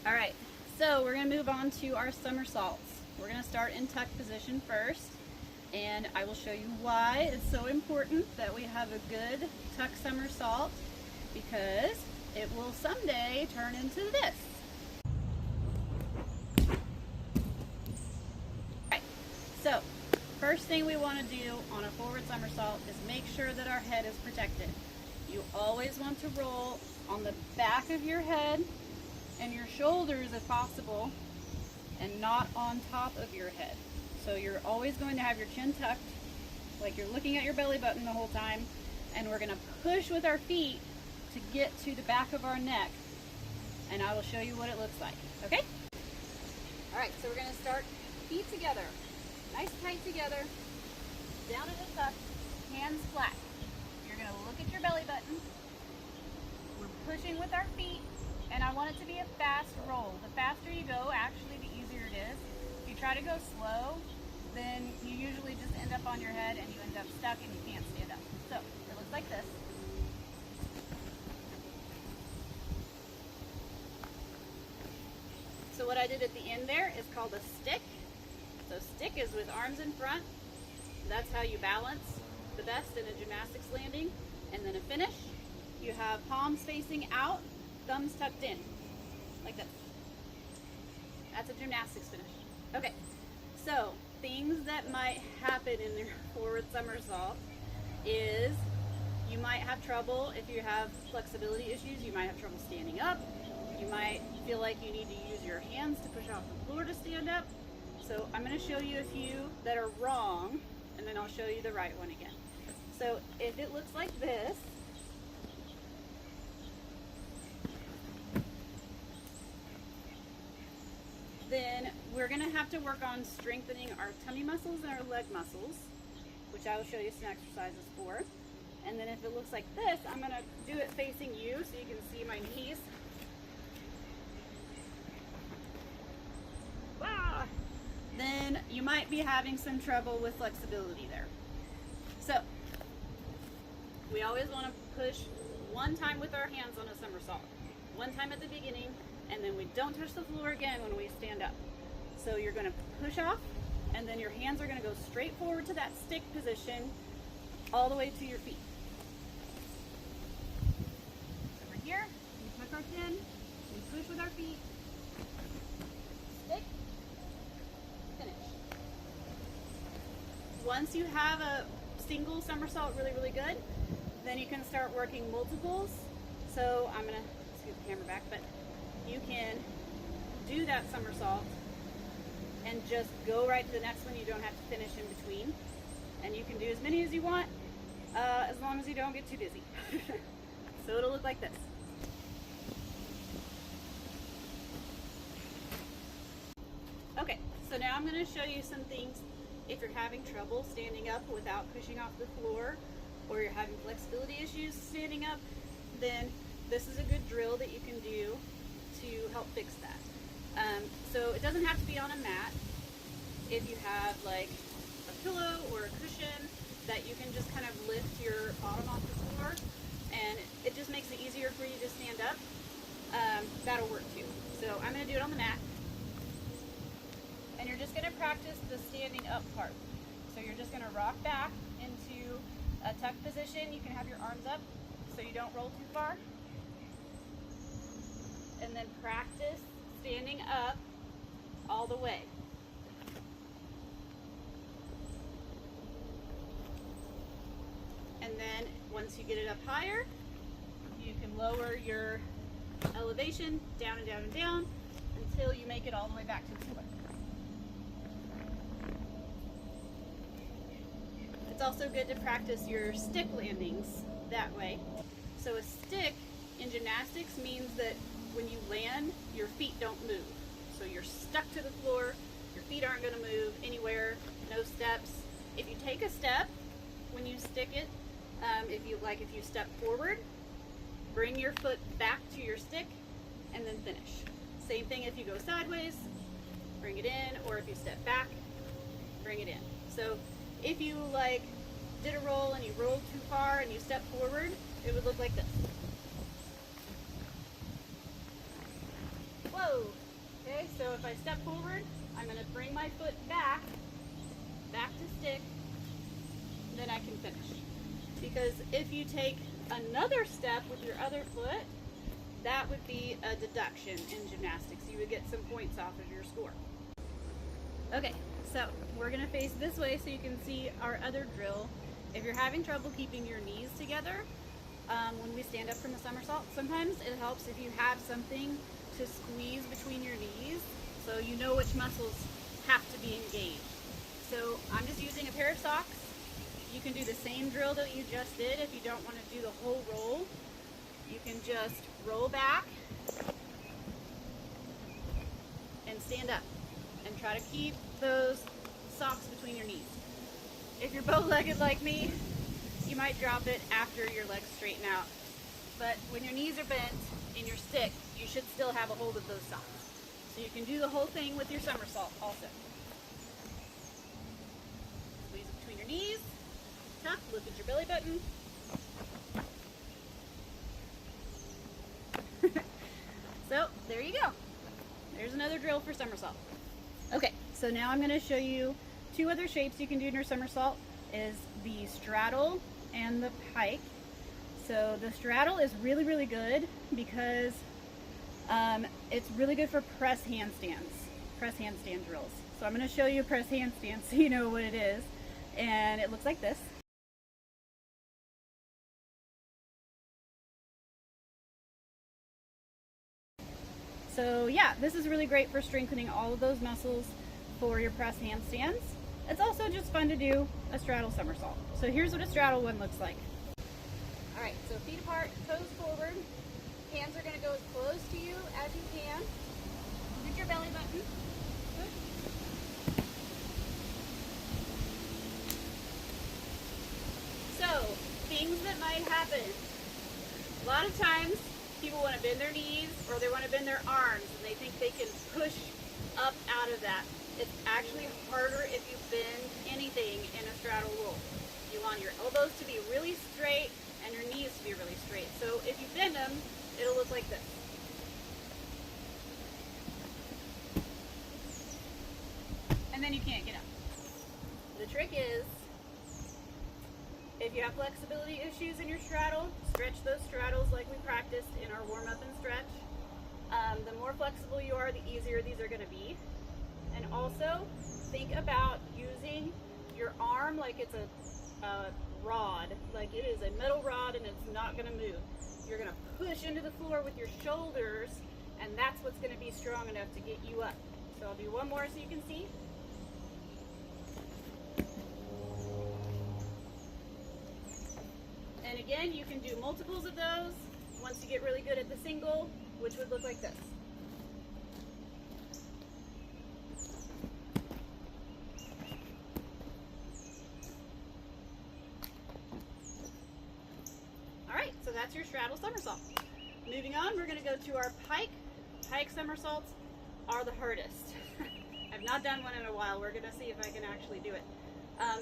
All right, so we're gonna move on to our somersaults. We're gonna start in tuck position first, and I will show you why it's so important that we have a good tuck somersault, because it will someday turn into this. All right, so first thing we want to do on a forward somersault is make sure that our head is protected. You always want to roll on the back of your head and your shoulders if possible, and not on top of your head. So you're always going to have your chin tucked, like you're looking at your belly button the whole time, and we're gonna push with our feet to get to the back of our neck, and I will show you what it looks like, okay? All right, so we're gonna start feet together, nice tight together, down in the tuck, hands flat. You're gonna look at your belly button. We're pushing with our feet, and I want it to be a fast roll. The faster you go, actually, the easier it is. If you try to go slow, then you usually just end up on your head and you end up stuck and you can't stand up. So it looks like this. So what I did at the end there is called a stick. So stick is with arms in front. That's how you balance the best in a gymnastics landing. And then a finish, you have palms facing out, thumbs tucked in, like this. That's a gymnastics finish. Okay, so things that might happen in your forward somersault is you might have trouble if you have flexibility issues. You might have trouble standing up. You might feel like you need to use your hands to push off the floor to stand up. So I'm going to show you a few that are wrong, and then I'll show you the right one again. So if it looks like this, then we're going to have to work on strengthening our tummy muscles and our leg muscles, which I will show you some exercises for. And then if it looks like this, I'm going to do it facing you so you can see my knees. Ah! Then you might be having some trouble with flexibility there. So we always want to push one time with our hands on a somersault. One time at the beginning, and then we don't touch the floor again when we stand up. So you're going to push off, and then your hands are going to go straight forward to that stick position all the way to your feet. Over here, we tuck our chin, we push with our feet, stick, finish. Once you have a single somersault really good, then you can start working multiples. So I'm going to scoot the camera back, but you can do that somersault and just go right to the next one. You don't have to finish in between, and you can do as many as you want, as long as you don't get too dizzy. So it'll look like this. Okay, so now I'm going to show you some things if you're having trouble standing up without pushing off the floor, or you're having flexibility issues standing up, then this is a good drill that you can do to help fix that. So it doesn't have to be on a mat. If you have like a pillow or a cushion that you can just kind of lift your bottom off the floor, and it just makes it easier for you to stand up, that'll work too. So I'm going to do it on the mat. And you're just going to practice the standing up part. So you're just going to rock back into a tuck position. You can have your arms up so you don't roll too far. And then practice standing up all the way. And then once you get it up higher, you can lower your elevation down and down and down until you make it all the way back to the floor. It's also good to practice your stick landings that way. So a stick in gymnastics means that when you land, your feet don't move. So you're stuck to the floor, your feet aren't going to move anywhere, no steps. If you take a step when you stick it, if you step forward, bring your foot back to your stick and then finish. Same thing if you go sideways, bring it in, or if you step back, bring it in. So if you did a roll and you rolled too far and you step forward, it would look like this. Whoa! go. Okay, so if I step forward, I'm going to bring my foot back to stick, then I can finish. Because if you take another step with your other foot, that would be a deduction in gymnastics. You would get some points off of your score. Okay, so we're going to face this way so you can see our other drill. If you're having trouble keeping your knees together when we stand up from a somersault, sometimes it helps if you have something to squeeze between your knees so you know which muscles have to be engaged. So I'm just using a pair of socks. You can do the same drill that you just did if you don't want to do the whole roll. You can just roll back and stand up and try to keep those socks between your knees. If you're bow-legged like me, you might drop it after your legs straighten out. But when your knees are bent in your stick, you should still have a hold of those socks. So you can do the whole thing with your somersault also. Squeeze it between your knees, tuck, look at your belly button. So there you go. There's another drill for somersault. Okay, so now I'm going to show you two other shapes you can do in your somersault, is the straddle and the pike. So the straddle is really, really good because it's really good for press handstand drills. So I'm going to show you a press handstand so you know what it is. And it looks like this. So yeah, this is really great for strengthening all of those muscles for your press handstands. It's also just fun to do a straddle somersault. So here's what a straddle one looks like. All right, so feet apart, toes forward. Hands are going to go as close to you as you can. Look at your belly button. Good. So, things that might happen. A lot of times, people want to bend their knees or they want to bend their arms and they think they can push up out of that. It's actually harder if you bend anything in a straddle roll. You want your elbows to be really straight and your knees to be really straight. So if you bend them, it'll look like this. And then you can't get up. The trick is, if you have flexibility issues in your straddle, stretch those straddles like we practiced in our warm-up and stretch. The more flexible you are, the easier these are going to be. And also, think about using your arm like it's a rod, like it is a metal rod and it's not going to move. You're going to push into the floor with your shoulders, and that's what's going to be strong enough to get you up. So I'll do one more so you can see. And again, you can do multiples of those once you get really good at the single, which would look like this. All right, so that's your straddle somersault. Moving on, we're going to go to our pike. Pike somersaults are the hardest. I've not done one in a while. We're going to see if I can actually do it.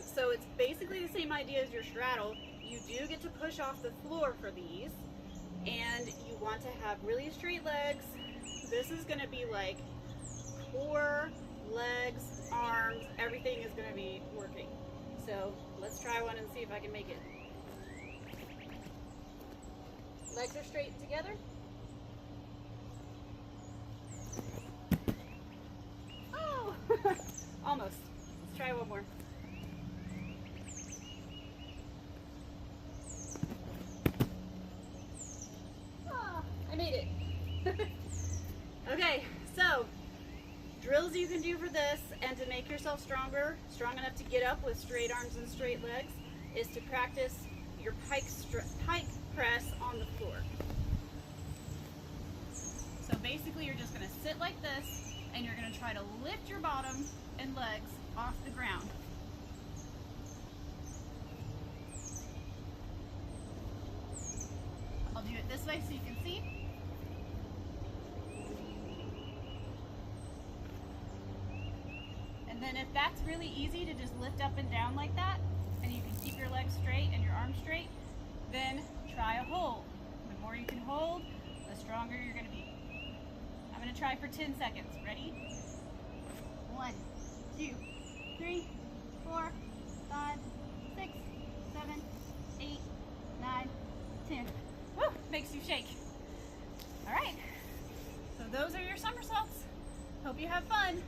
So it's basically the same idea as your straddle. You do get to push off the floor for these, and you want to have really straight legs. This is going to be like core, legs, arms, everything is going to be working. So let's try one and see if I can make it. Legs are straight together. Oh, almost. Let's try one more. Made it. Okay, so drills you can do for this and to make yourself stronger, strong enough to get up with straight arms and straight legs, is to practice your pike press on the floor. So basically you're just going to sit like this and you're going to try to lift your bottom and legs off the ground. I'll do it this way so you can see. And then if that's really easy to just lift up and down like that, and you can keep your legs straight and your arms straight, then try a hold. The more you can hold, the stronger you're going to be. I'm gonna try for 10 seconds. Ready? 1, 2, 3, 4, 5, 6, 7, 8, 9, 10. Woo! Makes you shake. All right. So those are your somersaults. Hope you have fun.